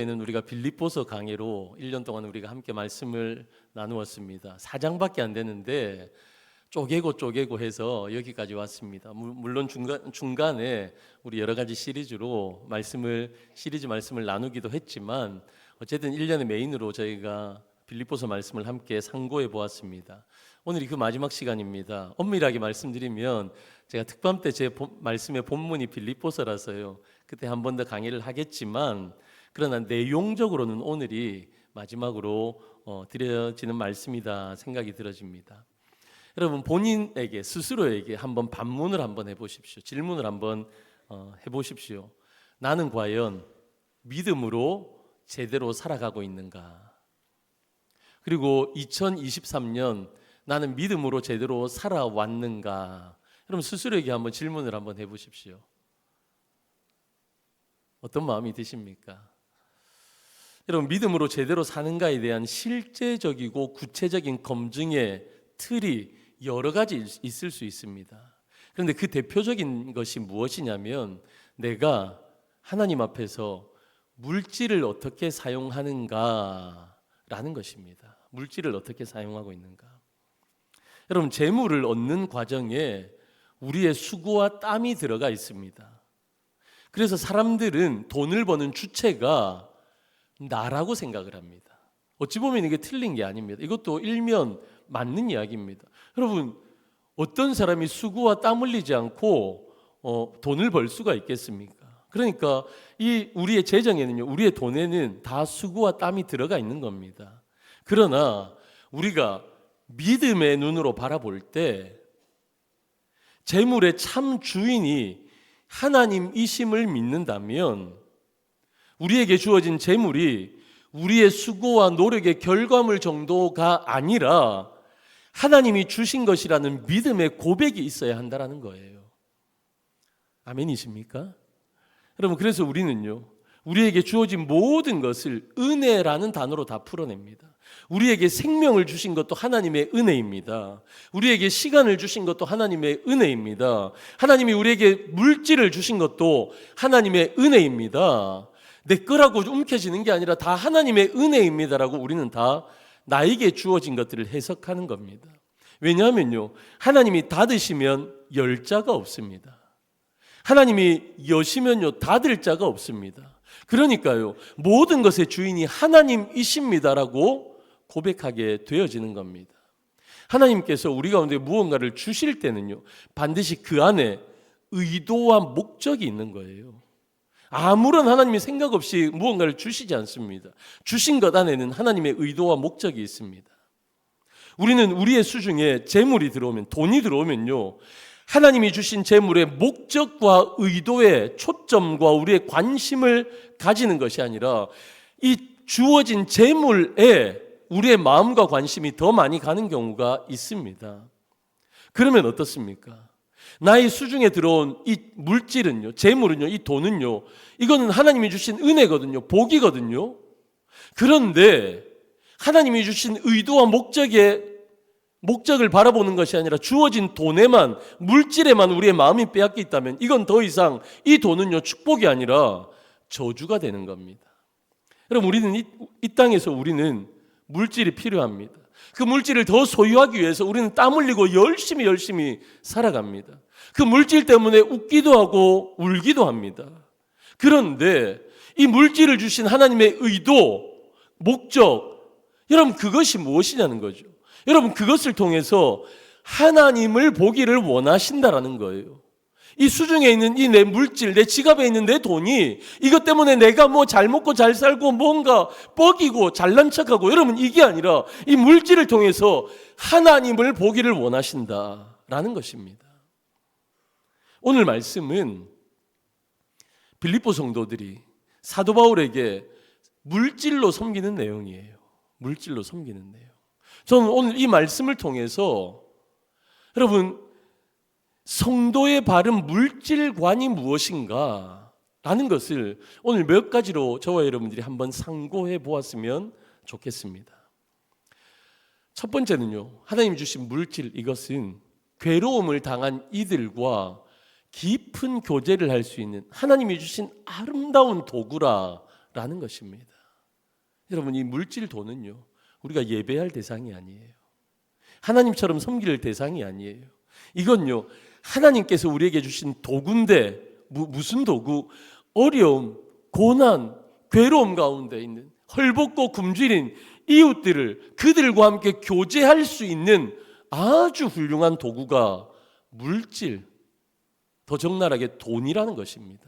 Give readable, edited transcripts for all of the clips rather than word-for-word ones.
는 우리가 빌립보서 강해로 1년 동안 우리가 함께 말씀을 나누었습니다. 4장밖에 안 되는데 쪼개고 해서 여기까지 왔습니다. 물론 중간에 우리 여러 가지 시리즈 말씀을 나누기도 했지만 어쨌든 1년의 메인으로 저희가 빌립보서 말씀을 함께 상고해 보았습니다. 오늘이 그 마지막 시간입니다. 엄밀하게 말씀드리면 제가 특밤 때 제 말씀의 본문이 빌립보서라서요. 그때 한 번 더 강의를 하겠지만 그러나 내용적으로는 오늘이 마지막으로 드려지는 말씀이다 생각이 들어집니다. 여러분 본인에게 스스로에게 한번 반문을 한번 해보십시오. 질문을 한번 해보십시오. 나는 과연 믿음으로 제대로 살아가고 있는가? 그리고 2023년 나는 믿음으로 제대로 살아왔는가? 여러분 스스로에게 한번 질문을 한번 해보십시오. 어떤 마음이 드십니까? 여러분 믿음으로 제대로 사는가에 대한 실제적이고 구체적인 검증의 틀이 여러 가지 있을 수 있습니다. 그런데 그 대표적인 것이 무엇이냐면 내가 하나님 앞에서 물질을 어떻게 사용하는가라는 것입니다. 물질을 어떻게 사용하고 있는가. 여러분 재물을 얻는 과정에 우리의 수고와 땀이 들어가 있습니다. 그래서 사람들은 돈을 버는 주체가 나라고 생각을 합니다. 어찌 보면 이게 틀린 게 아닙니다. 이것도 일면 맞는 이야기입니다. 여러분 어떤 사람이 수고와 땀 흘리지 않고 돈을 벌 수가 있겠습니까? 그러니까 이 우리의 재정에는요, 우리의 돈에는 다 수고와 땀이 들어가 있는 겁니다. 그러나 우리가 믿음의 눈으로 바라볼 때 재물의 참 주인이 하나님이심을 믿는다면 우리에게 주어진 재물이 우리의 수고와 노력의 결과물 정도가 아니라 하나님이 주신 것이라는 믿음의 고백이 있어야 한다는 거예요. 아멘이십니까? 여러분 그래서 우리는요, 우리에게 주어진 모든 것을 은혜라는 단어로 다 풀어냅니다. 우리에게 생명을 주신 것도 하나님의 은혜입니다. 우리에게 시간을 주신 것도 하나님의 은혜입니다. 하나님이 우리에게 물질을 주신 것도 하나님의 은혜입니다. 내 거라고 움켜쥐는 게 아니라 다 하나님의 은혜입니다라고 우리는 다 나에게 주어진 것들을 해석하는 겁니다. 왜냐하면요, 하나님이 닫으시면 열 자가 없습니다. 하나님이 여시면요 닫을 자가 없습니다. 그러니까요 모든 것의 주인이 하나님이십니다라고 고백하게 되어지는 겁니다. 하나님께서 우리 가운데 무언가를 주실 때는요 반드시 그 안에 의도와 목적이 있는 거예요. 아무런 하나님이 생각 없이 무언가를 주시지 않습니다. 주신 것 안에는 하나님의 의도와 목적이 있습니다. 우리는 우리의 수중에 재물이 들어오면, 돈이 들어오면요 하나님이 주신 재물의 목적과 의도에 초점과 우리의 관심을 가지는 것이 아니라 이 주어진 재물에 우리의 마음과 관심이 더 많이 가는 경우가 있습니다. 그러면 어떻습니까? 나의 수중에 들어온 이 물질은요, 재물은요, 이 돈은요, 이거는 하나님이 주신 은혜거든요, 복이거든요. 그런데 하나님이 주신 의도와 목적을 바라보는 것이 아니라 주어진 돈에만, 물질에만 우리의 마음이 빼앗겨 있다면 이건 더 이상 이 돈은요 축복이 아니라 저주가 되는 겁니다. 여러분 우리는 이 땅에서 우리는 물질이 필요합니다. 그 물질을 더 소유하기 위해서 우리는 땀 흘리고 열심히 살아갑니다. 그 물질 때문에 웃기도 하고 울기도 합니다. 그런데 이 물질을 주신 하나님의 의도, 목적, 여러분 그것이 무엇이냐는 거죠. 여러분 그것을 통해서 하나님을 보기를 원하신다라는 거예요. 이 수중에 있는 이 내 물질, 내 지갑에 있는 내 돈이 이것 때문에 내가 뭐 잘 먹고 잘 살고 뭔가 뻐기고 잘난 척하고, 여러분 이게 아니라 이 물질을 통해서 하나님을 보기를 원하신다라는 것입니다. 오늘 말씀은 빌립보 성도들이 사도 바울에게 물질로 섬기는 내용이에요. 물질로 섬기는 내용. 저는 오늘 이 말씀을 통해서 여러분 성도의 바른 물질관이 무엇인가 라는 것을 오늘 몇 가지로 저와 여러분들이 한번 상고해 보았으면 좋겠습니다. 첫 번째는요, 하나님 주신 물질, 이것은 괴로움을 당한 이들과 깊은 교제를 할 수 있는 하나님이 주신 아름다운 도구라 된다라는 것입니다. 여러분, 이 물질 돈은요, 우리가 예배할 대상이 아니에요. 하나님처럼 섬길 대상이 아니에요. 이건요, 하나님께서 우리에게 주신 도구인데, 무슨 도구? 어려움, 고난, 괴로움 가운데 있는 헐벗고 굶주린 이웃들을 그들과 함께 교제할 수 있는 아주 훌륭한 도구가 물질, 더 적나라하게 돈이라는 것입니다.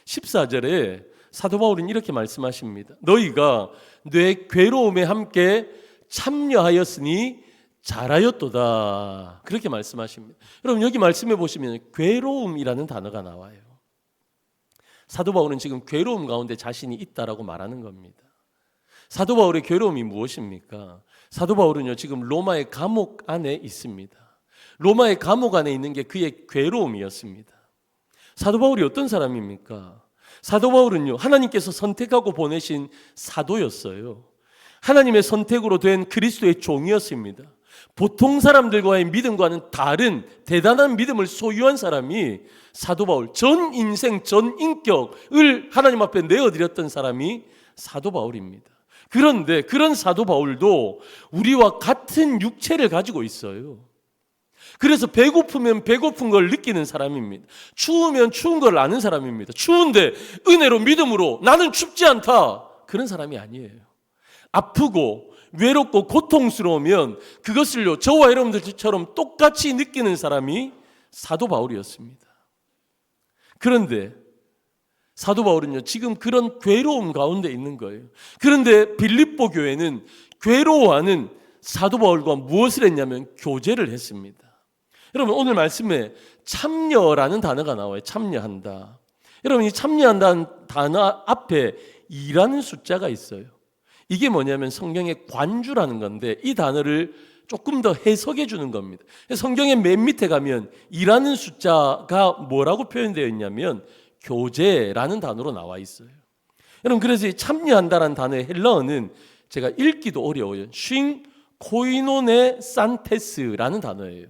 14절에 사도 바울은 이렇게 말씀하십니다. 너희가 내 괴로움에 함께 참여하였으니 잘하였도다. 그렇게 말씀하십니다. 여러분, 여기 말씀해 보시면 괴로움이라는 단어가 나와요. 사도 바울은 지금 괴로움 가운데 자신이 있다라고 말하는 겁니다. 사도 바울의 괴로움이 무엇입니까? 사도 바울은요, 지금 로마의 감옥 안에 있습니다. 로마의 감옥 안에 있는 게 그의 괴로움이었습니다. 사도 바울이 어떤 사람입니까? 사도 바울은요, 하나님께서 선택하고 보내신 사도였어요. 하나님의 선택으로 된 그리스도의 종이었습니다. 보통 사람들과의 믿음과는 다른 대단한 믿음을 소유한 사람이 사도 바울, 전 인생, 전 인격을 하나님 앞에 내어드렸던 사람이 사도 바울입니다. 그런데 그런 사도 바울도 우리와 같은 육체를 가지고 있어요. 그래서 배고프면 배고픈 걸 느끼는 사람입니다. 추우면 추운 걸 아는 사람입니다. 추운데 은혜로 믿음으로 나는 춥지 않다, 그런 사람이 아니에요. 아프고 외롭고 고통스러우면 그것을요, 저와 여러분들처럼 똑같이 느끼는 사람이 사도 바울이었습니다. 그런데 사도 바울은요, 지금 그런 괴로움 가운데 있는 거예요. 그런데 빌립보 교회는 괴로워하는 사도 바울과 무엇을 했냐면 교제를 했습니다. 여러분, 오늘 말씀에 참여라는 단어가 나와요. 참여한다. 여러분, 이 참여한다는 단어 앞에 2라는 숫자가 있어요. 이게 뭐냐면 성경의 관주라는 건데, 이 단어를 조금 더 해석해 주는 겁니다. 성경의 맨 밑에 가면 2라는 숫자가 뭐라고 표현되어 있냐면 교제라는 단어로 나와 있어요. 여러분, 그래서 이 참여한다라는 단어의 헬라어는 제가 읽기도 어려워요. 쉰 코이노네 산테스라는 단어예요.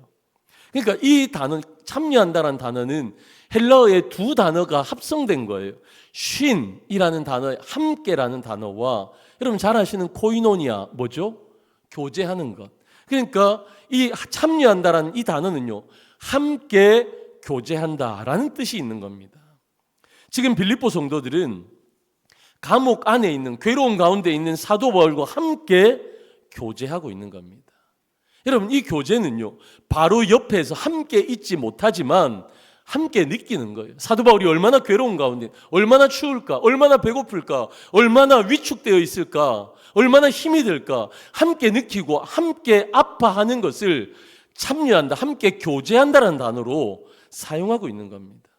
그러니까 이 단어, 참여한다라는 단어는 헬라어의 두 단어가 합성된 거예요. 쉰이라는 단어, 함께라는 단어와 여러분 잘 아시는 코이노니아, 뭐죠? 교제하는 것. 그러니까 이 참여한다라는 이 단어는요, 함께 교제한다라는 뜻이 있는 겁니다. 지금 빌립보 성도들은 감옥 안에 있는, 괴로움 가운데 있는 사도 바울과 함께 교제하고 있는 겁니다. 여러분, 이 교제는요, 바로 옆에서 함께 있지 못하지만 함께 느끼는 거예요. 사도 바울이 얼마나 괴로운 가운데, 얼마나 추울까, 얼마나 배고플까, 얼마나 위축되어 있을까, 얼마나 힘이 들까, 함께 느끼고 함께 아파하는 것을 참여한다, 함께 교제한다라는 단어로 사용하고 있는 겁니다.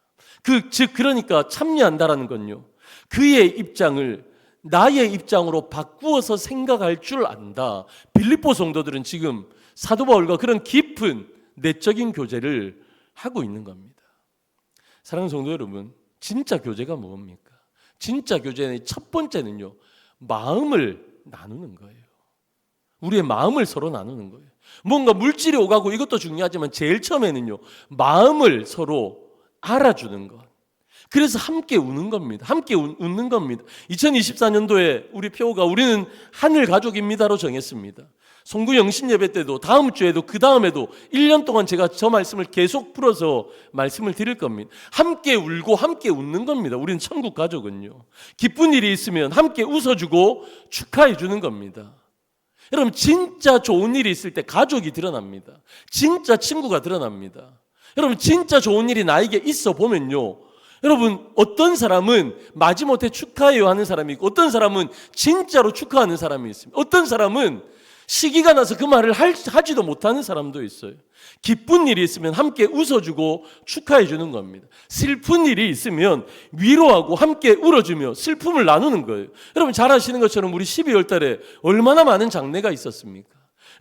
그러니까 참여한다라는 건요, 그의 입장을 나의 입장으로 바꾸어서 생각할 줄 안다. 빌립보 성도들은 지금 사도 바울과 그런 깊은 내적인 교제를 하고 있는 겁니다. 사랑하는 성도 여러분, 진짜 교제가 뭡니까? 진짜 교제의 첫 번째는요, 마음을 나누는 거예요. 우리의 마음을 서로 나누는 거예요. 뭔가 물질이 오가고 이것도 중요하지만 제일 처음에는요, 마음을 서로 알아주는 것. 그래서 함께 우는 겁니다. 함께 웃는 겁니다. 2024년도에 우리 표가 우리는 하늘 가족입니다로 정했습니다. 송구 영신 예배 때도, 다음 주에도, 그 다음에도 1년 동안 제가 저 말씀을 계속 풀어서 말씀을 드릴 겁니다. 함께 울고 함께 웃는 겁니다. 우리는 천국 가족은요, 기쁜 일이 있으면 함께 웃어주고 축하해 주는 겁니다. 여러분, 진짜 좋은 일이 있을 때 가족이 드러납니다. 진짜 친구가 드러납니다. 여러분, 진짜 좋은 일이 나에게 있어 보면요, 여러분, 어떤 사람은 마지못해 축하해요 하는 사람이 있고, 어떤 사람은 진짜로 축하하는 사람이 있습니다. 어떤 사람은 시기가 나서 그 말을 하지도 못하는 사람도 있어요. 기쁜 일이 있으면 함께 웃어주고 축하해 주는 겁니다. 슬픈 일이 있으면 위로하고 함께 울어주며 슬픔을 나누는 거예요. 여러분, 잘 아시는 것처럼 우리 12월 달에 얼마나 많은 장례가 있었습니까?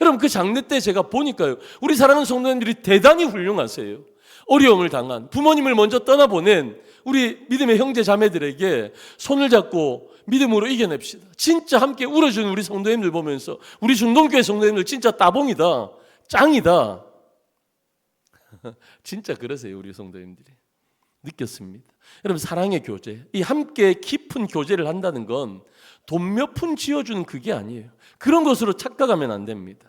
여러분, 그 장례 때 제가 보니까요, 우리 사랑하는 성도님들이 대단히 훌륭하세요. 어려움을 당한, 부모님을 먼저 떠나보낸 우리 믿음의 형제 자매들에게 손을 잡고 믿음으로 이겨냅시다. 진짜 함께 울어주는 우리 성도님들 보면서 우리 중동교회 성도님들 진짜 따봉이다, 짱이다. 진짜 그러세요, 우리 성도님들이. 느꼈습니다. 여러분, 사랑의 교제, 이 함께 깊은 교제를 한다는 건 돈 몇 푼 지어주는 그게 아니에요. 그런 것으로 착각하면 안 됩니다.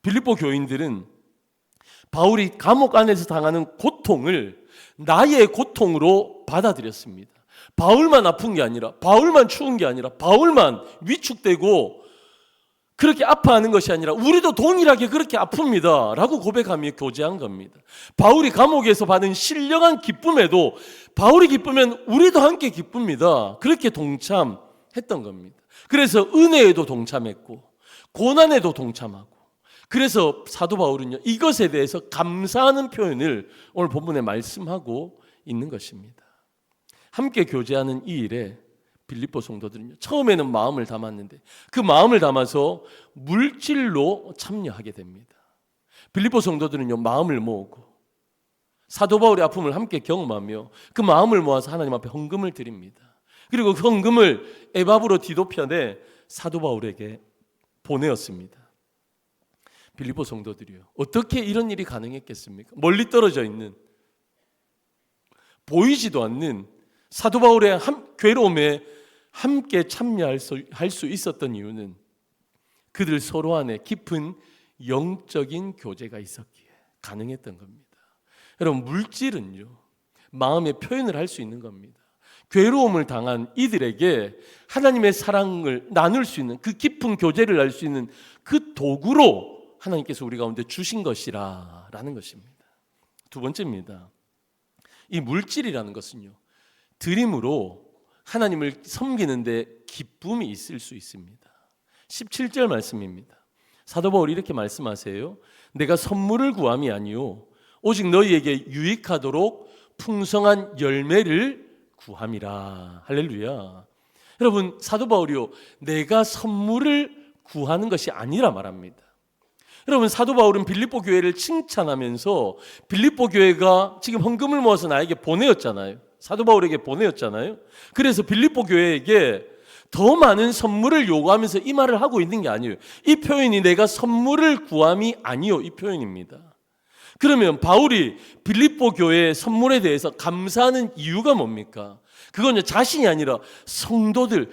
빌립보 교인들은 바울이 감옥 안에서 당하는 고통을 나의 고통으로 받아들였습니다. 바울만 아픈 게 아니라, 바울만 추운 게 아니라, 바울만 위축되고 그렇게 아파하는 것이 아니라 우리도 동일하게 그렇게 아픕니다 라고 고백하며 교제한 겁니다. 바울이 감옥에서 받은 신령한 기쁨에도 바울이 기쁘면 우리도 함께 기쁩니다. 그렇게 동참했던 겁니다. 그래서 은혜에도 동참했고 고난에도 동참하고, 그래서 사도 바울은요, 이것에 대해서 감사하는 표현을 오늘 본문에 말씀하고 있는 것입니다. 함께 교제하는 이 일에 빌립보 성도들은요, 처음에는 마음을 담았는데 그 마음을 담아서 물질로 참여하게 됩니다. 빌립보 성도들은요, 마음을 모으고 사도 바울의 아픔을 함께 경험하며 그 마음을 모아서 하나님 앞에 헌금을 드립니다. 그리고 그 헌금을 에바브로 디도편에 사도 바울에게 보내었습니다. 빌립보 성도들이요, 어떻게 이런 일이 가능했겠습니까? 멀리 떨어져 있는, 보이지도 않는 사도 바울의 괴로움에 함께 참여할 수 있었던 이유는 그들 서로 안에 깊은 영적인 교제가 있었기에 가능했던 겁니다. 여러분, 물질은요, 마음의 표현을 할 수 있는 겁니다. 괴로움을 당한 이들에게 하나님의 사랑을 나눌 수 있는, 그 깊은 교제를 할 수 있는 그 도구로 하나님께서 우리 가운데 주신 것이라는 것입니다. 두 번째입니다. 이 물질이라는 것은요, 드림으로 하나님을 섬기는데 기쁨이 있을 수 있습니다. 17절 말씀입니다. 사도 바울이 이렇게 말씀하세요. 내가 선물을 구함이 아니요 오직 너희에게 유익하도록 풍성한 열매를 구함이라. 할렐루야. 여러분, 사도 바울이요, 내가 선물을 구하는 것이 아니라 말합니다. 여러분, 사도 바울은 빌립보 교회를 칭찬하면서 빌립보 교회가 지금 헌금을 모아서 나에게 보내었잖아요. 사도 바울에게 보내었잖아요. 그래서 빌립보 교회에게 더 많은 선물을 요구하면서 이 말을 하고 있는 게 아니에요. 이 표현이 내가 선물을 구함이 아니요, 이 표현입니다. 그러면 바울이 빌립보 교회의 선물에 대해서 감사하는 이유가 뭡니까? 그건 자신이 아니라 성도들,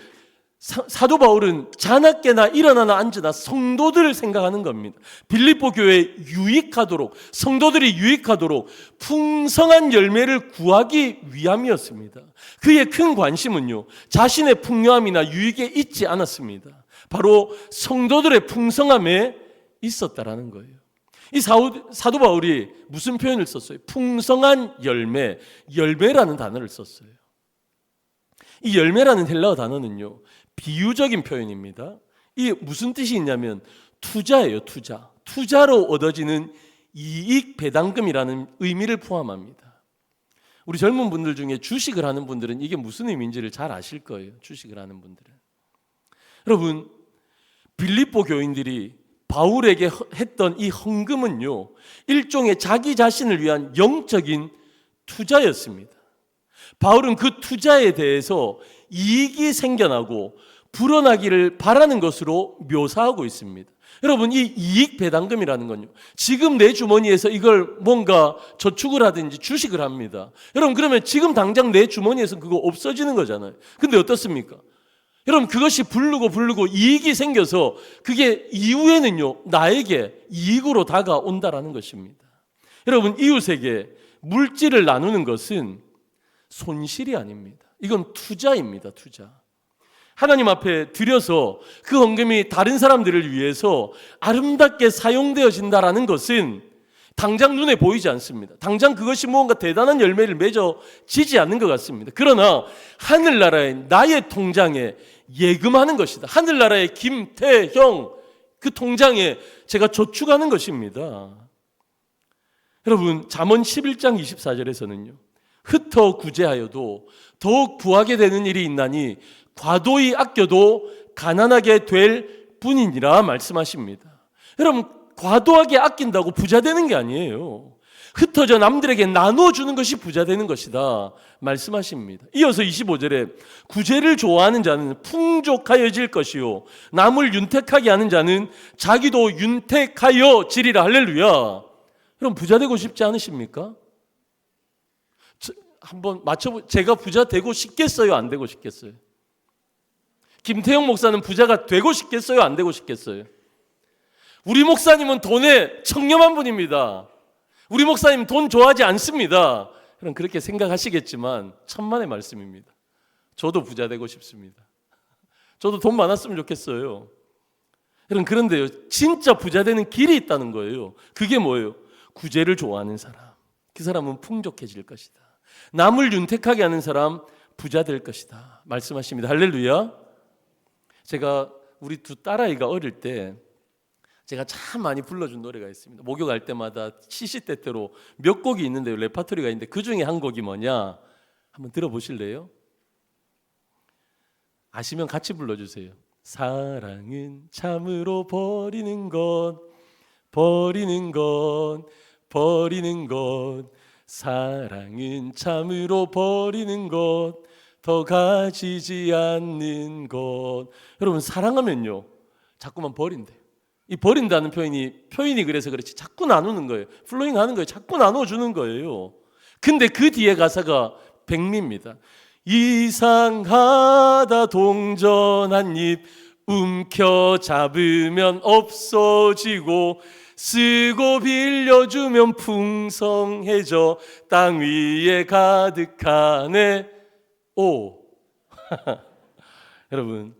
사도 바울은 자나깨나 일어나나 앉으나 성도들을 생각하는 겁니다. 빌립보 교회에 유익하도록, 성도들이 유익하도록 풍성한 열매를 구하기 위함이었습니다. 그의 큰 관심은요, 자신의 풍요함이나 유익에 있지 않았습니다. 바로 성도들의 풍성함에 있었다라는 거예요. 이 사도 바울이 무슨 표현을 썼어요? 풍성한 열매, 열매라는 단어를 썼어요. 이 열매라는 헬라어 단어는요, 비유적인 표현입니다. 이게 무슨 뜻이 있냐면 투자예요, 투자. 투자로 얻어지는 이익 배당금이라는 의미를 포함합니다. 우리 젊은 분들 중에 주식을 하는 분들은 이게 무슨 의미인지를 잘 아실 거예요. 주식을 하는 분들은. 여러분, 빌립보 교인들이 바울에게 했던 이 헌금은요, 일종의 자기 자신을 위한 영적인 투자였습니다. 바울은 그 투자에 대해서 이익이 생겨나고 불어나기를 바라는 것으로 묘사하고 있습니다. 여러분, 이 이익 배당금이라는 건요, 지금 내 주머니에서 이걸 뭔가 저축을 하든지 주식을 합니다. 여러분, 그러면 지금 당장 내 주머니에서 그거 없어지는 거잖아요. 근데 어떻습니까? 여러분, 그것이 부르고 이익이 생겨서 그게 이후에는요, 나에게 이익으로 다가온다라는 것입니다. 여러분, 이웃에게 물질을 나누는 것은 손실이 아닙니다. 이건 투자입니다, 투자. 하나님 앞에 드려서 그 헌금이 다른 사람들을 위해서 아름답게 사용되어진다라는 것은 당장 눈에 보이지 않습니다. 당장 그것이 무언가 대단한 열매를 맺어지지 않는 것 같습니다. 그러나 하늘나라의 나의 통장에 예금하는 것이다. 하늘나라의 김태형 그 통장에 제가 저축하는 것입니다. 여러분, 잠언 11장 24절에서는요, 흩어 구제하여도 더욱 부하게 되는 일이 있나니 과도히 아껴도 가난하게 될 뿐이니라 말씀하십니다. 여러분, 과도하게 아낀다고 부자 되는 게 아니에요. 흩어져 남들에게 나눠주는 것이 부자 되는 것이다 말씀하십니다. 이어서 25절에 구제를 좋아하는 자는 풍족하여질 것이요 남을 윤택하게 하는 자는 자기도 윤택하여지리라. 할렐루야. 여러분, 부자 되고 싶지 않으십니까? 한번 제가 부자 되고 싶겠어요? 안 되고 싶겠어요? 김태형 목사는 부자가 되고 싶겠어요? 안 되고 싶겠어요? 우리 목사님은 돈에 청렴한 분입니다. 우리 목사님 돈 좋아하지 않습니다. 그럼 그렇게 생각하시겠지만 천만의 말씀입니다. 저도 부자 되고 싶습니다. 저도 돈 많았으면 좋겠어요. 그런데요, 진짜 부자 되는 길이 있다는 거예요. 그게 뭐예요? 구제를 좋아하는 사람. 그 사람은 풍족해질 것이다. 남을 윤택하게 하는 사람 부자 될 것이다 말씀하십니다. 할렐루야. 제가 우리 두 딸아이가 어릴 때 제가 참 많이 불러준 노래가 있습니다. 목욕할 때마다 시시때때로 몇 곡이 있는데요, 레파토리가 있는데 그 중에 한 곡이 뭐냐 한번 들어보실래요? 아시면 같이 불러주세요. 사랑은 참으로 버리는 것 사랑은 참으로 버리는 것 더 가지지 않는 것. 여러분, 사랑하면요 자꾸만 버린대. 이 버린다는 표현이 그래서 그렇지 자꾸 나누는 거예요. 플로잉 하는 거예요. 자꾸 나눠주는 거예요. 근데 그 뒤에 가사가 백미입니다. 이상하다 동전 한 입 움켜잡으면 없어지고 쓰고 빌려주면 풍성해져 땅 위에 가득하네. 오 여러분,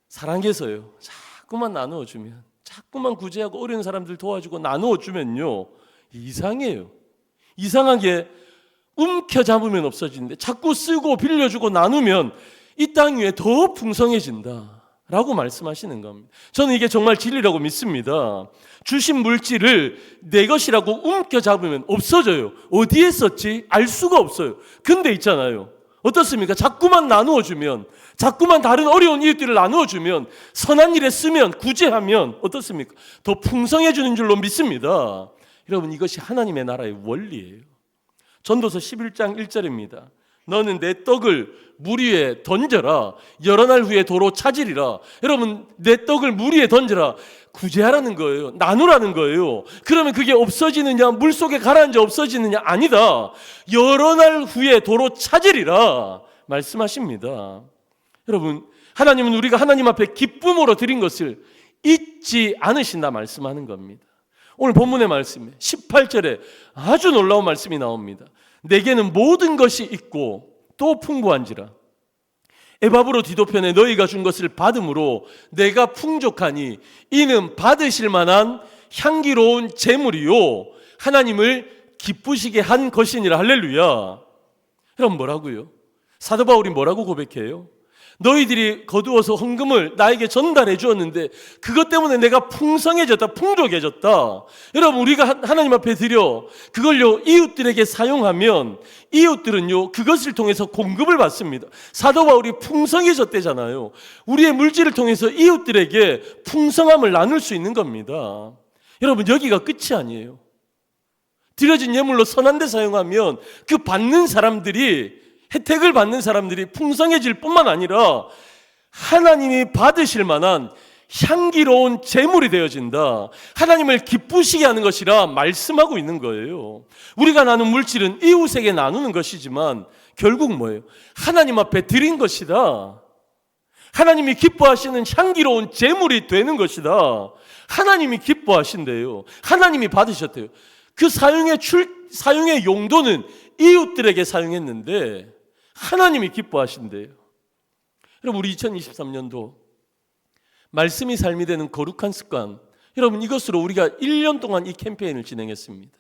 사랑해서요 자꾸만 나누어주면, 자꾸만 구제하고 어려운 사람들 도와주고 나누어주면요 이상해요. 이상하게 움켜잡으면 없어지는데 자꾸 쓰고 빌려주고 나누면 이 땅 위에 더 풍성해진다 라고 말씀하시는 겁니다. 저는 이게 정말 진리라고 믿습니다. 주신 물질을 내 것이라고 움켜잡으면 없어져요. 어디에 썼지? 알 수가 없어요. 근데 있잖아요, 어떻습니까? 자꾸만 나누어주면, 자꾸만 다른 어려운 이웃들을 나누어주면, 선한 일에 쓰면, 구제하면 어떻습니까? 더 풍성해지는 줄로 믿습니다. 여러분, 이것이 하나님의 나라의 원리예요. 전도서 11장 1절입니다. 너는 내 떡을 물 위에 던져라. 여러 날 후에 도로 찾으리라. 여러분, 내 떡을 물 위에 던져라. 구제하라는 거예요. 나누라는 거예요. 그러면 그게 없어지느냐, 물속에 가라앉아 없어지느냐? 아니다. 여러 날 후에 도로 찾으리라 말씀하십니다. 여러분, 하나님은 우리가 하나님 앞에 기쁨으로 드린 것을 잊지 않으신다 말씀하는 겁니다. 오늘 본문의 말씀에 18절에 아주 놀라운 말씀이 나옵니다. 내게는 모든 것이 있고 또 풍부한지라. 에바브로 디도편에 너희가 준 것을 받음으로 내가 풍족하니 이는 받으실 만한 향기로운 제물이요 하나님을 기쁘시게 한 것이니라. 할렐루야. 그럼 뭐라고요? 사도 바울이 뭐라고 고백해요? 너희들이 거두어서 헌금을 나에게 전달해 주었는데 그것 때문에 내가 풍성해졌다, 풍족해졌다. 여러분, 우리가 하나님 앞에 드려 그걸요 이웃들에게 사용하면 이웃들은요 그것을 통해서 공급을 받습니다. 사도 바울이 풍성해졌대잖아요. 우리의 물질을 통해서 이웃들에게 풍성함을 나눌 수 있는 겁니다. 여러분, 여기가 끝이 아니에요. 드려진 예물로 선한 데 사용하면 그 받는 사람들이, 혜택을 받는 사람들이 풍성해질 뿐만 아니라 하나님이 받으실 만한 향기로운 제물이 되어진다. 하나님을 기쁘시게 하는 것이라 말씀하고 있는 거예요. 우리가 나눈 물질은 이웃에게 나누는 것이지만 결국 뭐예요? 하나님 앞에 드린 것이다. 하나님이 기뻐하시는 향기로운 제물이 되는 것이다. 하나님이 기뻐하신대요. 하나님이 받으셨대요. 그 사용의 용도는 이웃들에게 사용했는데 하나님이 기뻐하신대요. 여러분, 우리 2023년도 말씀이 삶이 되는 거룩한 습관, 여러분, 이것으로 우리가 1년 동안 이 캠페인을 진행했습니다.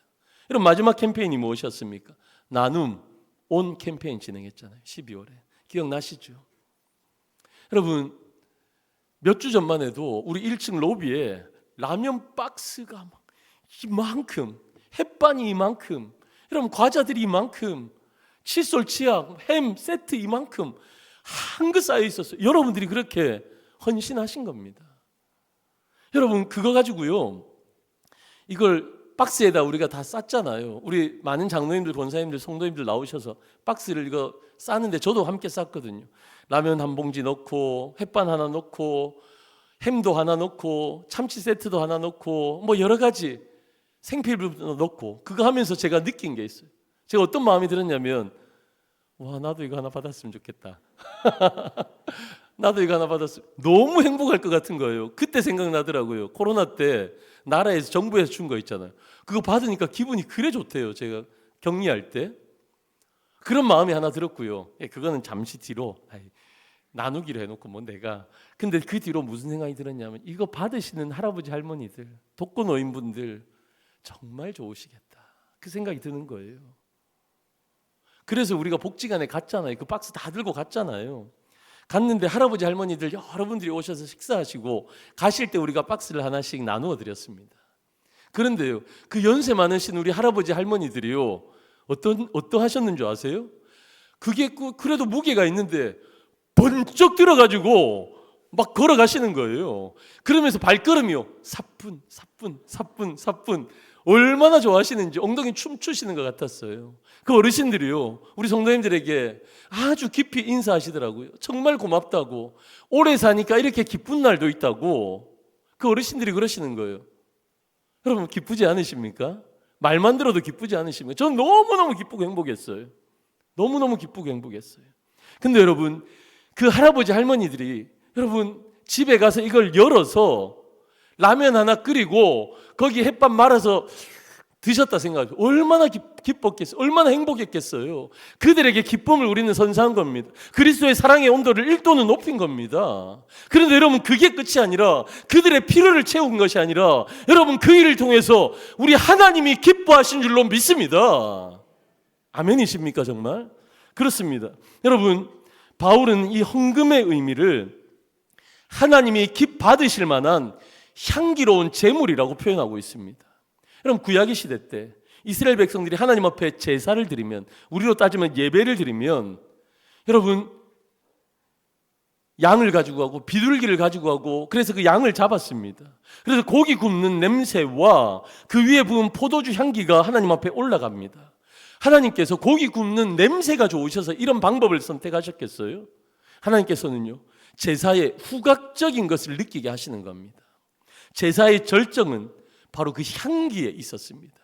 여러분, 마지막 캠페인이 무엇이었습니까? 나눔 온 캠페인 진행했잖아요. 12월에 기억나시죠? 여러분, 몇 주 전만 해도 우리 1층 로비에 라면 박스가 막 이만큼, 햇반이 이만큼, 여러분, 과자들이 이만큼, 칫솔, 치약, 햄 세트 이만큼 한그 쌓여 있었어요. 여러분들이 그렇게 헌신하신 겁니다. 여러분, 그거 가지고요 이걸 박스에다 우리가 다 쌌잖아요. 우리 많은 장로님들, 권사님들, 성도님들 나오셔서 박스를 이거 싸는데 저도 함께 쌌거든요. 라면 한 봉지 넣고 햇반 하나 넣고 햄도 하나 넣고 참치 세트도 하나 넣고 뭐 여러 가지 생필품도 넣고 그거 하면서 제가 느낀 게 있어요. 제가 어떤 마음이 들었냐면 와, 나도 이거 하나 받았으면 좋겠다. 나도 이거 하나 받았으면 너무 행복할 것 같은 거예요. 그때 생각나더라고요. 코로나 때 나라에서 정부에서 준 거 있잖아요. 그거 받으니까 기분이 그래 좋대요. 제가 격리할 때 그런 마음이 하나 들었고요. 그거는 잠시 뒤로 나누기로 해놓고 뭐 내가 근데 그 뒤로 무슨 생각이 들었냐면 이거 받으시는 할아버지 할머니들 독거노인분들 정말 좋으시겠다 그 생각이 드는 거예요. 그래서 우리가 복지관에 갔잖아요. 그 박스 다 들고 갔잖아요. 갔는데 할아버지 할머니들 여러분들이 오셔서 식사하시고 가실 때 우리가 박스를 하나씩 나누어 드렸습니다. 그런데요, 그 연세 많으신 우리 할아버지 할머니들이요, 어떠하셨는 줄 아세요? 그게 그래도 무게가 있는데 번쩍 들어가지고 막 걸어가시는 거예요. 그러면서 발걸음이요, 사뿐 사뿐 사뿐 사뿐 얼마나 좋아하시는지 엉덩이 춤추시는 것 같았어요. 그 어르신들이요, 우리 성도님들에게 아주 깊이 인사하시더라고요. 정말 고맙다고, 오래 사니까 이렇게 기쁜 날도 있다고 그 어르신들이 그러시는 거예요. 여러분 기쁘지 않으십니까? 말만 들어도 기쁘지 않으십니까? 저는 너무너무 기쁘고 행복했어요. 너무너무 기쁘고 행복했어요. 근데 여러분 그 할아버지 할머니들이 여러분 집에 가서 이걸 열어서 라면 하나 끓이고 거기 햇밥 말아서 드셨다 생각해요. 얼마나 기뻤겠어요. 얼마나 행복했겠어요. 그들에게 기쁨을 우리는 선사한 겁니다. 그리스도의 사랑의 온도를 1도는 높인 겁니다. 그런데 여러분 그게 끝이 아니라 그들의 필요를 채운 것이 아니라 여러분 그 일을 통해서 우리 하나님이 기뻐하신 줄로 믿습니다. 아멘이십니까 정말? 그렇습니다. 여러분 바울은 이 헌금의 의미를 하나님이 받으실 만한 향기로운 제물이라고 표현하고 있습니다. 여러분 구약의 시대 때 이스라엘 백성들이 하나님 앞에 제사를 드리면, 우리로 따지면 예배를 드리면 여러분 양을 가지고 가고 비둘기를 가지고 가고 그래서 그 양을 잡았습니다. 그래서 고기 굽는 냄새와 그 위에 부은 포도주 향기가 하나님 앞에 올라갑니다. 하나님께서 고기 굽는 냄새가 좋으셔서 이런 방법을 선택하셨겠어요? 하나님께서는요 제사의 후각적인 것을 느끼게 하시는 겁니다. 제사의 절정은 바로 그 향기에 있었습니다.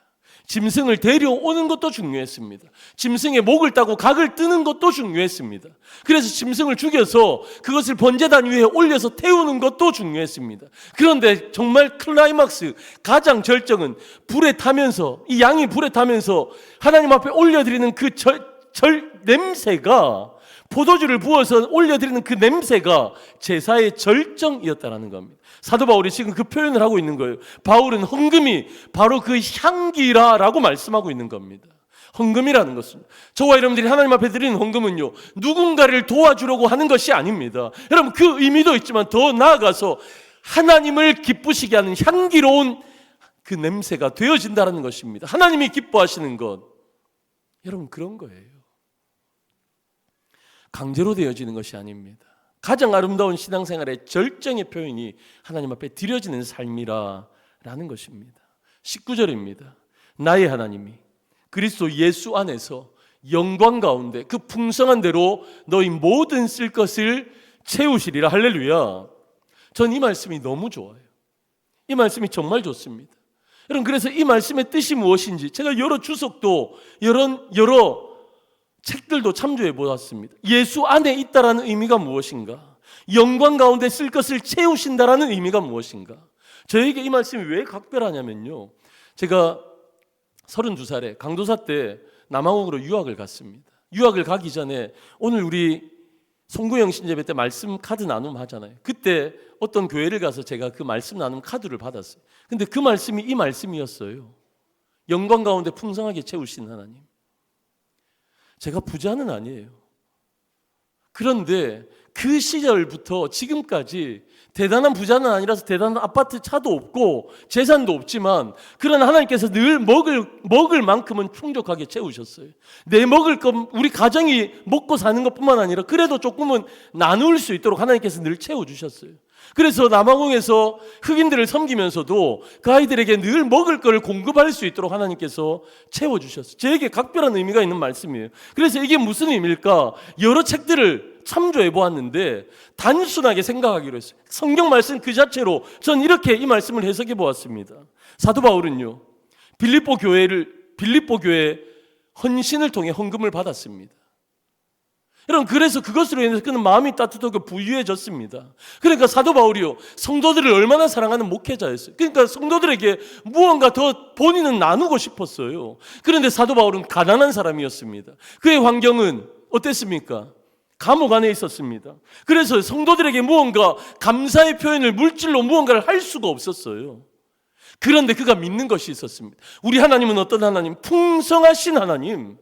짐승을 데려오는 것도 중요했습니다. 짐승의 목을 따고 각을 뜨는 것도 중요했습니다. 그래서 짐승을 죽여서 그것을 번제단 위에 올려서 태우는 것도 중요했습니다. 그런데 정말 클라이막스, 가장 절정은 불에 타면서, 이 양이 불에 타면서 하나님 앞에 올려드리는 그 냄새가, 포도주를 부어서 올려드리는 그 냄새가 제사의 절정이었다는 겁니다. 사도 바울이 지금 그 표현을 하고 있는 거예요. 바울은 헌금이 바로 그 향기라라고 말씀하고 있는 겁니다. 헌금이라는 것은, 저와 여러분들이 하나님 앞에 드리는 헌금은요 누군가를 도와주려고 하는 것이 아닙니다. 여러분 그 의미도 있지만 더 나아가서 하나님을 기쁘시게 하는 향기로운 그 냄새가 되어진다는 것입니다. 하나님이 기뻐하시는 것, 여러분 그런 거예요. 강제로 되어지는 것이 아닙니다. 가장 아름다운 신앙생활의 절정의 표현이 하나님 앞에 드려지는 삶이라는 것입니다. 19절입니다. 나의 하나님이 그리스도 예수 안에서 영광 가운데 그 풍성한 대로 너희 모든 쓸 것을 채우시리라. 할렐루야. 전 이 말씀이 너무 좋아요. 이 말씀이 정말 좋습니다. 여러분 그래서 이 말씀의 뜻이 무엇인지 제가 여러 주석도 여러 책들도 참조해 보았습니다. 예수 안에 있다라는 의미가 무엇인가? 영광 가운데 쓸 것을 채우신다라는 의미가 무엇인가? 저에게 이 말씀이 왜 각별하냐면요, 제가 32살에 강도사 때 남한국으로 유학을 갔습니다. 유학을 가기 전에 오늘 우리 송구영 신예배 때 말씀 카드 나눔 하잖아요. 그때 어떤 교회를 가서 제가 그 말씀 나눔 카드를 받았어요. 근데 그 말씀이 이 말씀이었어요. 영광 가운데 풍성하게 채우신 하나님. 제가 부자는 아니에요. 그런데 그 시절부터 지금까지 대단한 부자는 아니라서 대단한 아파트 차도 없고 재산도 없지만, 그러나 하나님께서 늘 먹을 만큼은 충족하게 채우셨어요. 내 먹을 것, 우리 가정이 먹고 사는 것뿐만 아니라 그래도 조금은 나눌 수 있도록 하나님께서 늘 채워주셨어요. 그래서 남아공에서 흑인들을 섬기면서도 그 아이들에게 늘 먹을 것을 공급할 수 있도록 하나님께서 채워주셨어요. 저에게 각별한 의미가 있는 말씀이에요. 그래서 이게 무슨 의미일까? 여러 책들을 참조해 보았는데 단순하게 생각하기로 했어요. 성경 말씀 그 자체로 전 이렇게 이 말씀을 해석해 보았습니다. 사도 바울은요 빌립보 교회 헌신을 통해 헌금을 받았습니다. 여러분, 그래서 그것으로 인해서 그는 마음이 따뜻하고 부유해졌습니다. 그러니까 사도 바울이요, 성도들을 얼마나 사랑하는 목회자였어요. 그러니까 성도들에게 무언가 더 본인은 나누고 싶었어요. 그런데 사도 바울은 가난한 사람이었습니다. 그의 환경은 어땠습니까? 감옥 안에 있었습니다. 그래서 성도들에게 무언가 감사의 표현을 물질로 무언가를 할 수가 없었어요. 그런데 그가 믿는 것이 있었습니다. 우리 하나님은 어떤 하나님? 풍성하신 하나님.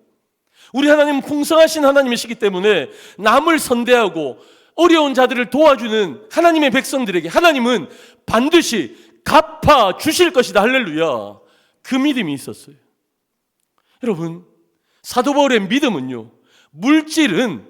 우리 하나님은 풍성하신 하나님이시기 때문에 남을 선대하고 어려운 자들을 도와주는 하나님의 백성들에게 하나님은 반드시 갚아 주실 것이다. 할렐루야. 그 믿음이 있었어요. 여러분, 사도 바울의 믿음은요, 물질은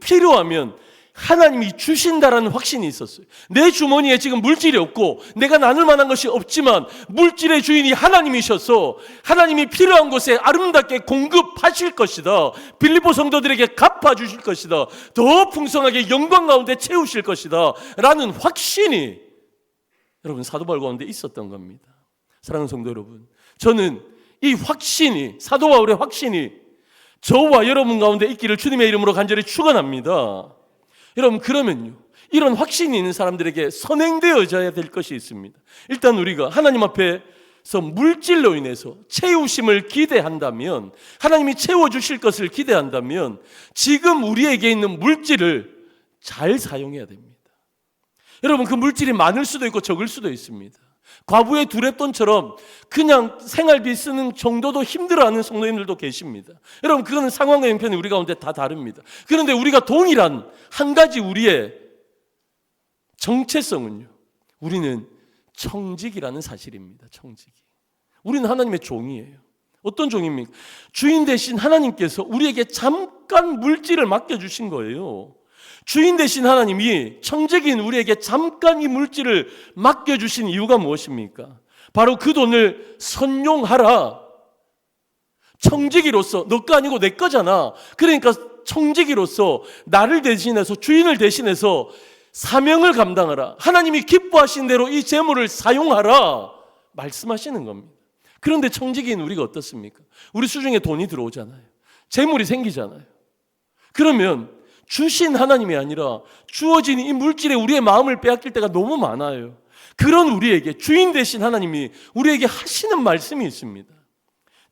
필요하면 하나님이 주신다라는 확신이 있었어요. 내 주머니에 지금 물질이 없고 내가 나눌 만한 것이 없지만 물질의 주인이 하나님이셔서 하나님이 필요한 곳에 아름답게 공급하실 것이다. 빌립보 성도들에게 갚아주실 것이다. 더 풍성하게 영광 가운데 채우실 것이다 라는 확신이 여러분 사도 바울 가운데 있었던 겁니다. 사랑하는 성도 여러분, 저는 이 확신이, 사도 바울의 확신이 저와 여러분 가운데 있기를 주님의 이름으로 간절히 축원합니다. 여러분, 그러면요, 이런 확신이 있는 사람들에게 선행되어져야 될 것이 있습니다. 일단 우리가 하나님 앞에서 물질로 인해서 채우심을 기대한다면, 하나님이 채워주실 것을 기대한다면 지금 우리에게 있는 물질을 잘 사용해야 됩니다. 여러분, 그 물질이 많을 수도 있고 적을 수도 있습니다. 과부의 두렙돈처럼 그냥 생활비 쓰는 정도도 힘들어하는 성도님들도 계십니다. 여러분, 그거는 상황과 형편이 우리 가운데 다 다릅니다. 그런데 우리가 동일한 한 가지 우리의 정체성은요, 우리는 청직이라는 사실입니다. 청직이. 우리는 하나님의 종이에요. 어떤 종입니까? 주인 대신 하나님께서 우리에게 잠깐 물질을 맡겨주신 거예요. 주인 되신 하나님이 청직인 우리에게 잠깐 이 물질을 맡겨주신 이유가 무엇입니까? 바로 그 돈을 선용하라. 청지기로서, 너 거 아니고 내 거잖아. 그러니까 청지기로서 나를 대신해서, 주인을 대신해서 사명을 감당하라. 하나님이 기뻐하신 대로 이 재물을 사용하라 말씀하시는 겁니다. 그런데 청지기인 우리가 어떻습니까? 우리 수중에 돈이 들어오잖아요. 재물이 생기잖아요. 그러면 주신 하나님이 아니라 주어진 이 물질에 우리의 마음을 빼앗길 때가 너무 많아요. 그런 우리에게 주인 되신 하나님이 우리에게 하시는 말씀이 있습니다.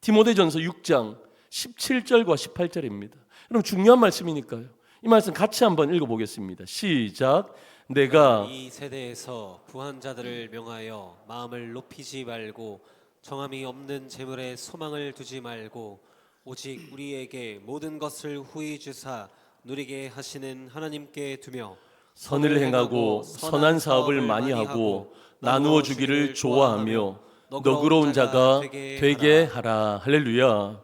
디모데전서 6장 17절과 18절입니다. 여러분, 중요한 말씀이니까요. 이 말씀 같이 한번 읽어보겠습니다. 시작. 내가 이 세대에서 부한 자들을 명하여 마음을 높이지 말고 정함이 없는 재물에 소망을 두지 말고 오직 우리에게 모든 것을 후히 주사 누리게 하시는 하나님께 두며 선을 행하고 선한 사업을 많이 하고 나누어 주기를 좋아하며 너그러운 자가 되게 하라. 할렐루야.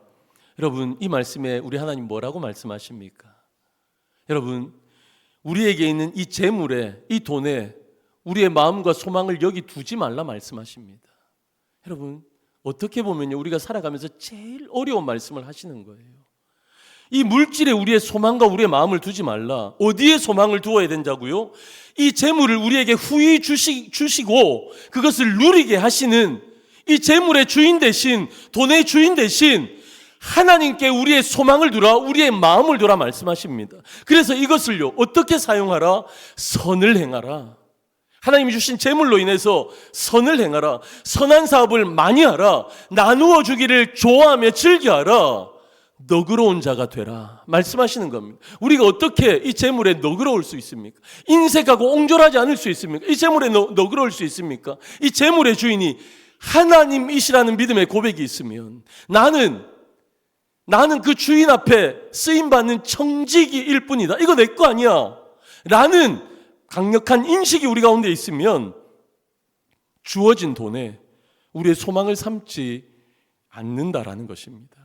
여러분, 이 말씀에 우리 하나님 뭐라고 말씀하십니까? 여러분, 우리에게 있는 이 재물에, 이 돈에 우리의 마음과 소망을 여기 두지 말라 말씀하십니다. 여러분, 어떻게 보면요, 우리가 살아가면서 제일 어려운 말씀을 하시는 거예요. 이 물질에 우리의 소망과 우리의 마음을 두지 말라. 어디에 소망을 두어야 된다고요? 이 재물을 우리에게 후히 주시고 그것을 누리게 하시는 이 재물의 주인 대신, 돈의 주인 대신 하나님께 우리의 소망을 두라, 우리의 마음을 두라 말씀하십니다. 그래서 이것을요, 어떻게 사용하라? 선을 행하라. 하나님이 주신 재물로 인해서 선을 행하라. 선한 사업을 많이 하라. 나누어 주기를 좋아하며 즐겨하라. 너그러운 자가 되라 말씀하시는 겁니다. 우리가 어떻게 이 재물에 너그러울 수 있습니까? 인색하고 옹졸하지 않을 수 있습니까? 이 재물에 너그러울 수 있습니까? 이 재물의 주인이 하나님이시라는 믿음의 고백이 있으면 나는 그 주인 앞에 쓰임받는 청지기일 뿐이다. 이거 내 거 아니야 라는 강력한 인식이 우리 가운데 있으면 주어진 돈에 우리의 소망을 삼지 않는다라는 것입니다.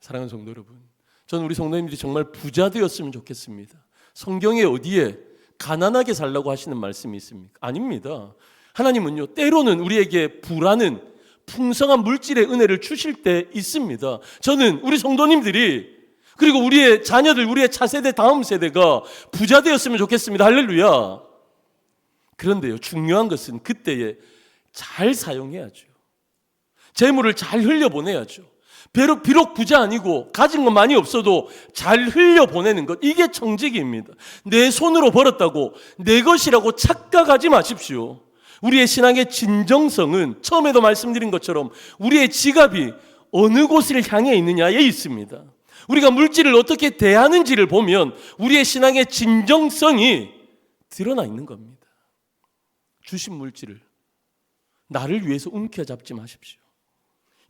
사랑하는 성도 여러분, 저는 우리 성도님들이 정말 부자 되었으면 좋겠습니다. 성경에 어디에 가난하게 살라고 하시는 말씀이 있습니까? 아닙니다. 하나님은요, 때로는 우리에게 부라는 풍성한 물질의 은혜를 주실 때 있습니다. 저는 우리 성도님들이, 그리고 우리의 자녀들, 우리의 차세대, 다음 세대가 부자 되었으면 좋겠습니다. 할렐루야. 그런데요, 중요한 것은 그때에 잘 사용해야죠. 재물을 잘 흘려보내야죠. 비록 부자 아니고 가진 건 많이 없어도 잘 흘려보내는 것, 이게 청지기입니다. 내 손으로 벌었다고 내 것이라고 착각하지 마십시오. 우리의 신앙의 진정성은 처음에도 말씀드린 것처럼 우리의 지갑이 어느 곳을 향해 있느냐에 있습니다. 우리가 물질을 어떻게 대하는지를 보면 우리의 신앙의 진정성이 드러나 있는 겁니다. 주신 물질을 나를 위해서 움켜잡지 마십시오.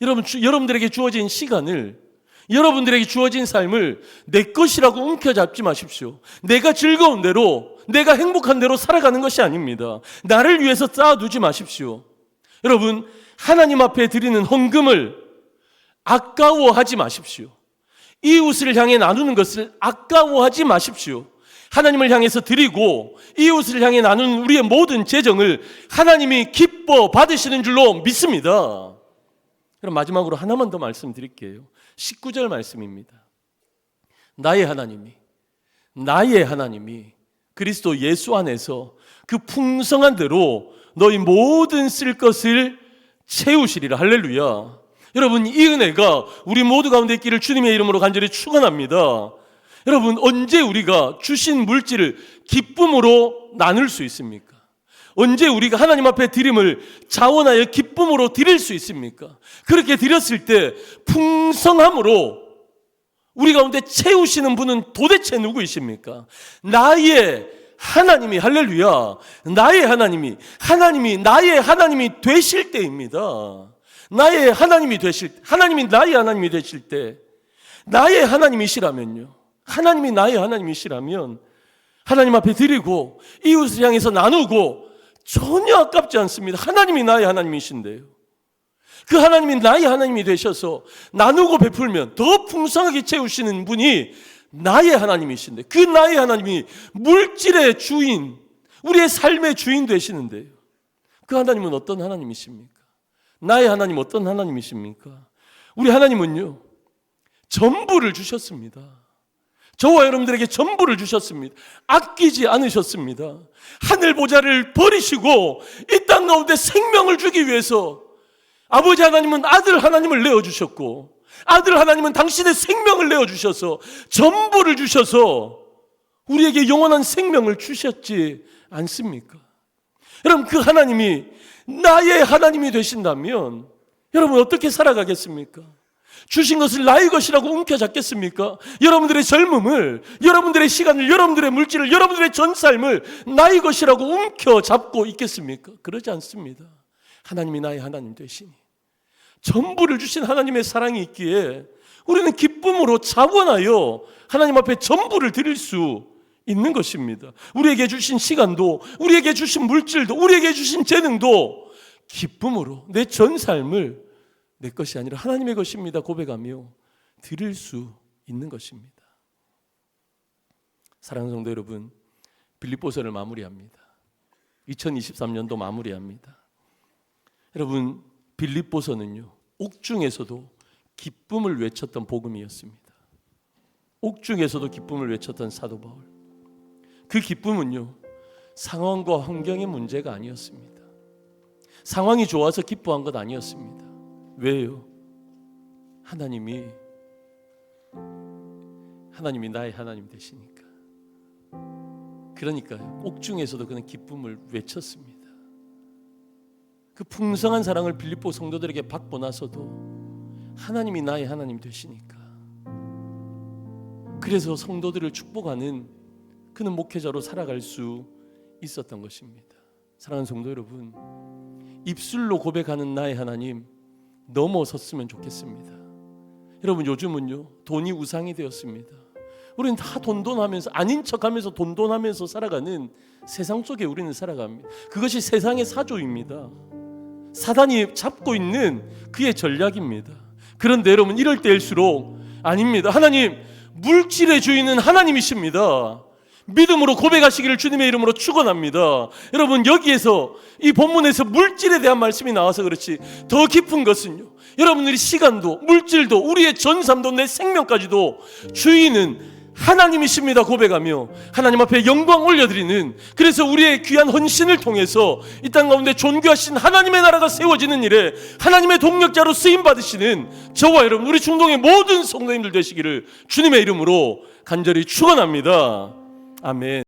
여러분들에게 주어진 시간을, 여러분들에게 주어진 삶을 내 것이라고 움켜잡지 마십시오. 내가 즐거운 대로, 내가 행복한 대로 살아가는 것이 아닙니다. 나를 위해서 쌓아두지 마십시오. 여러분, 하나님 앞에 드리는 헌금을 아까워하지 마십시오. 이웃을 향해 나누는 것을 아까워하지 마십시오. 하나님을 향해서 드리고 이웃을 향해 나누는 우리의 모든 재정을 하나님이 기뻐 받으시는 줄로 믿습니다. 그럼 마지막으로 하나만 더 말씀드릴게요. 19절 말씀입니다. 나의 하나님이 그리스도 예수 안에서 그 풍성한 대로 너희 모든 쓸 것을 채우시리라. 할렐루야. 여러분, 이 은혜가 우리 모두 가운데 있기를 주님의 이름으로 간절히 축원합니다. 여러분, 언제 우리가 주신 물질을 기쁨으로 나눌 수 있습니까? 언제 우리가 하나님 앞에 드림을 자원하여 기쁨으로 드릴 수 있습니까? 그렇게 드렸을 때 풍성함으로 우리 가운데 채우시는 분은 도대체 누구이십니까? 나의 하나님이, 할렐루야, 하나님이 나의 하나님이 되실 때입니다. 하나님이 나의 하나님이 되실 때, 나의 하나님이시라면요, 하나님이 나의 하나님이시라면 하나님 앞에 드리고 이웃을 향해서 나누고 전혀 아깝지 않습니다. 하나님이 나의 하나님이신데요, 그 하나님이 나의 하나님이 되셔서 나누고 베풀면 더 풍성하게 채우시는 분이 나의 하나님이신데, 그 나의 하나님이 물질의 주인, 우리의 삶의 주인 되시는데요, 그 하나님은 어떤 하나님이십니까? 나의 하나님 어떤 하나님이십니까? 우리 하나님은요, 전부를 주셨습니다. 저와 여러분들에게 전부를 주셨습니다. 아끼지 않으셨습니다. 하늘 보좌를 버리시고 이 땅 가운데 생명을 주기 위해서 아버지 하나님은 아들 하나님을 내어주셨고, 아들 하나님은 당신의 생명을 내어주셔서 전부를 주셔서 우리에게 영원한 생명을 주셨지 않습니까? 여러분, 그 하나님이 나의 하나님이 되신다면 여러분 어떻게 살아가겠습니까? 주신 것을 나의 것이라고 움켜잡겠습니까? 여러분들의 젊음을, 여러분들의 시간을, 여러분들의 물질을, 여러분들의 전 삶을 나의 것이라고 움켜잡고 있겠습니까? 그러지 않습니다. 하나님이 나의 하나님 되시니 전부를 주신 하나님의 사랑이 있기에 우리는 기쁨으로 자원하여 하나님 앞에 전부를 드릴 수 있는 것입니다. 우리에게 주신 시간도, 우리에게 주신 물질도, 우리에게 주신 재능도 기쁨으로 내 전 삶을 내 것이 아니라 하나님의 것입니다 고백하며 드릴 수 있는 것입니다. 사랑하는 성도 여러분, 빌립보서를 마무리합니다. 2023년도 마무리합니다. 여러분, 빌립보서는요, 옥중에서도 기쁨을 외쳤던 복음이었습니다. 옥중에서도 기쁨을 외쳤던 사도 바울. 그 기쁨은요, 상황과 환경의 문제가 아니었습니다. 상황이 좋아서 기뻐한 것 아니었습니다. 왜요? 하나님이 나의 하나님 되시니까. 그러니까요, 옥중에서도 그는 기쁨을 외쳤습니다. 그 풍성한 사랑을 빌립보 성도들에게 받고 나서도 하나님이 나의 하나님 되시니까, 그래서 성도들을 축복하는 그는 목회자로 살아갈 수 있었던 것입니다. 사랑하는 성도 여러분, 입술로 고백하는 나의 하나님 넘어섰으면 좋겠습니다. 여러분, 요즘은요, 돈이 우상이 되었습니다. 우리는 다 돈돈하면서, 아닌 척하면서 돈돈하면서 살아가는 세상 속에 우리는 살아갑니다. 그것이 세상의 사조입니다. 사단이 잡고 있는 그의 전략입니다. 그런데 여러분, 이럴 때일수록 아닙니다. 하나님, 물질의 주인은 하나님이십니다. 믿음으로 고백하시기를 주님의 이름으로 축원합니다. 여러분, 여기에서 이 본문에서 물질에 대한 말씀이 나와서 그렇지, 더 깊은 것은요, 여러분들이 시간도 물질도 우리의 전삼도 내 생명까지도 주인은 하나님이십니다 고백하며 하나님 앞에 영광 올려드리는, 그래서 우리의 귀한 헌신을 통해서 이 땅 가운데 존귀하신 하나님의 나라가 세워지는 일에 하나님의 동력자로 쓰임받으시는 저와 여러분, 우리 중동의 모든 성도님들 되시기를 주님의 이름으로 간절히 축원합니다. 아멘.